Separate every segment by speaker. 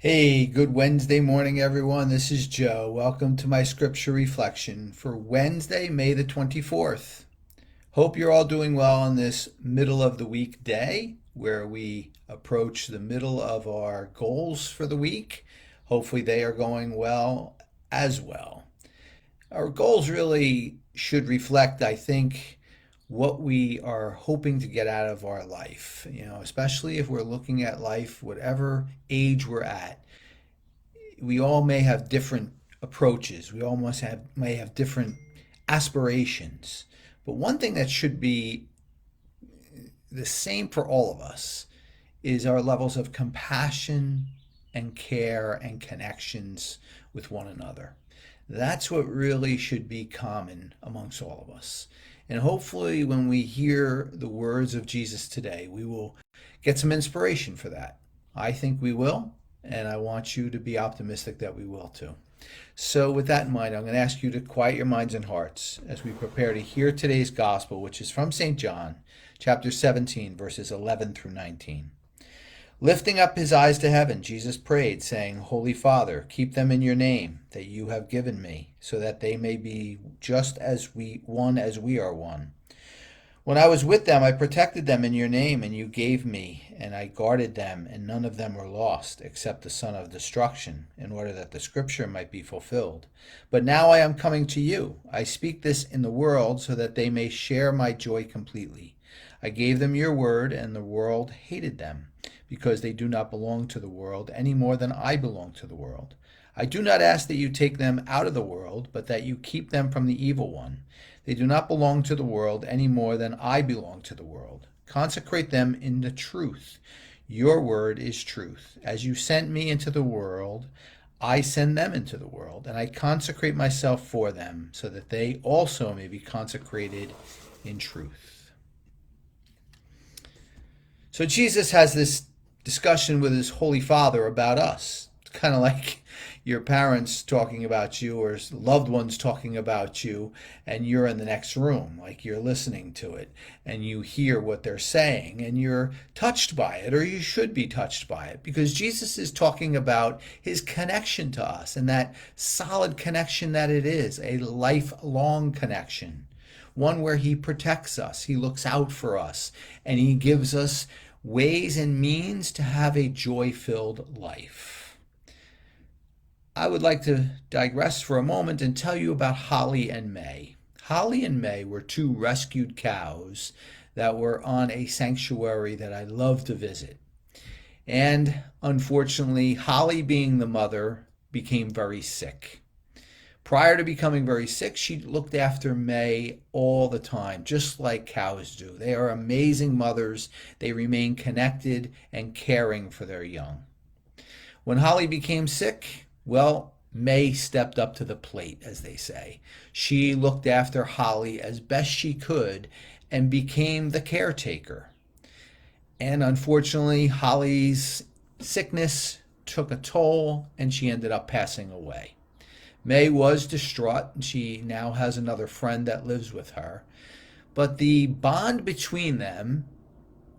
Speaker 1: Hey, good Wednesday morning, everyone. This is Joe. Welcome to my scripture reflection for Wednesday, May the 24th. Hope you're all doing well on this middle of the week day where we approach the middle of our goals for the week. Hopefully, they are going well as well. Our goals really should reflect, I think, what we are hoping to get out of our life, especially if we're looking at life, whatever age we're at. We all may have different approaches. We all may have different aspirations. But one thing that should be the same for all of us is our levels of compassion and care and connections with one another. That's what really should be common amongst all of us. And hopefully, when we hear the words of Jesus today, we will get some inspiration for that. I think we will, and I want you to be optimistic that we will too. So, with that in mind, I'm going to ask you to quiet your minds and hearts as we prepare to hear today's gospel, which is from St. John, chapter 17, verses 11 through 19. Lifting up his eyes to heaven, Jesus prayed, saying, Holy Father, keep them in your name that you have given me, so that they may be just as we are one. When I was with them, I protected them in your name, and you gave me, and I guarded them, and none of them were lost, except the son of destruction, in order that the scripture might be fulfilled. But now I am coming to you. I speak this in the world, so that they may share my joy completely. I gave them your word, and the world hated them, because they do not belong to the world any more than I belong to the world. I do not ask that you take them out of the world, but that you keep them from the evil one. They do not belong to the world any more than I belong to the world. Consecrate them in the truth. Your word is truth. As you sent me into the world, I send them into the world, and I consecrate myself for them, so that they also may be consecrated in truth. So Jesus has this discussion with his Holy Father about us. It's kind of like your parents talking about you or loved ones talking about you, and you're in the next room, like you're listening to it, and you hear what they're saying, and you're touched by it, or you should be touched by it, because Jesus is talking about his connection to us and that solid connection that it is, a lifelong connection. One where he protects us, he looks out for us, and he gives us ways and means to have a joy-filled life. I would like to digress for a moment and tell you about Holly and May. Holly and May were two rescued cows that were on a sanctuary that I love to visit. And unfortunately, Holly, being the mother, became very sick. Prior to becoming very sick, she looked after May all the time, just like cows do. They are amazing mothers. They remain connected and caring for their young. When Holly became sick, well, May stepped up to the plate, as they say. She looked after Holly as best she could and became the caretaker. And unfortunately, Holly's sickness took a toll and she ended up passing away. May was distraught, and she now has another friend that lives with her. But the bond between them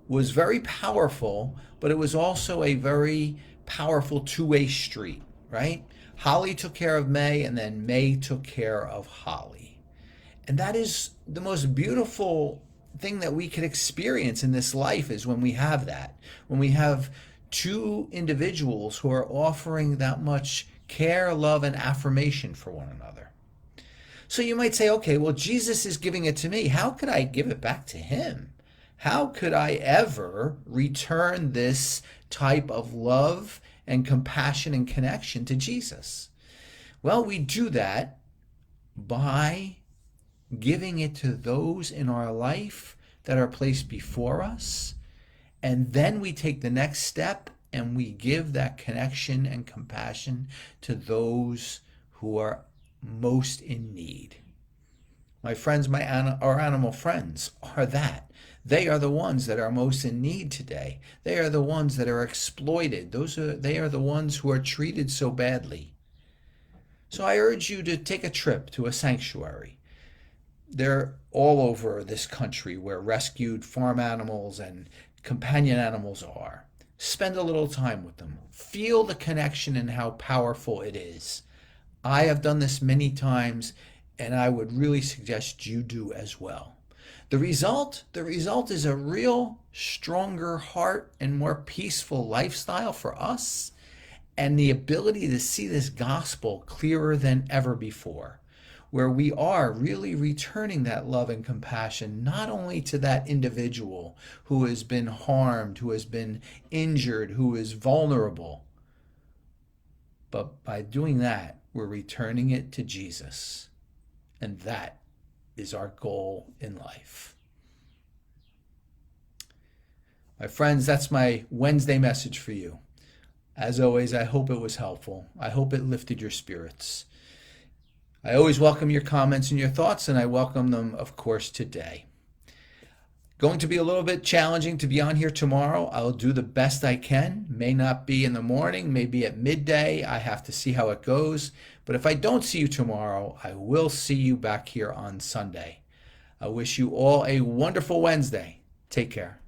Speaker 1: was very powerful, but it was also a very powerful two-way street, right? Holly took care of May, and then May took care of Holly. And that is the most beautiful thing that we could experience in this life, is when we have that. When we have two individuals who are offering that much care, love, and affirmation for one another. So you might say, okay, well, Jesus is giving it to me. How could I give it back to him? How could I ever return this type of love and compassion and connection to Jesus? Well, we do that by giving it to those in our life that are placed before us. And then we take the next step and we give that connection and compassion to those who are most in need. My friends, our animal friends are that. They are the ones that are most in need today. They are the ones that are exploited. They are the ones who are treated so badly. So I urge you to take a trip to a sanctuary. They're all over this country where rescued farm animals and companion animals are. Spend a little time with them. Feel the connection and how powerful it is. I have done this many times, and I would really suggest you do as well. The result is a real stronger heart and more peaceful lifestyle for us, and the ability to see this gospel clearer than ever before, where we are really returning that love and compassion not only to that individual who has been harmed, who has been injured, who is vulnerable, but by doing that, we're returning it to Jesus. And that is our goal in life. My friends, that's my Wednesday message for you. As always, I hope it was helpful. I hope it lifted your spirits. I always welcome your comments and your thoughts, and I welcome them, of course, today. Going to be a little bit challenging to be on here tomorrow. I'll do the best I can. May not be in the morning, maybe at midday. I have to see how it goes. But if I don't see you tomorrow, I will see you back here on Sunday. I wish you all a wonderful Wednesday. Take care.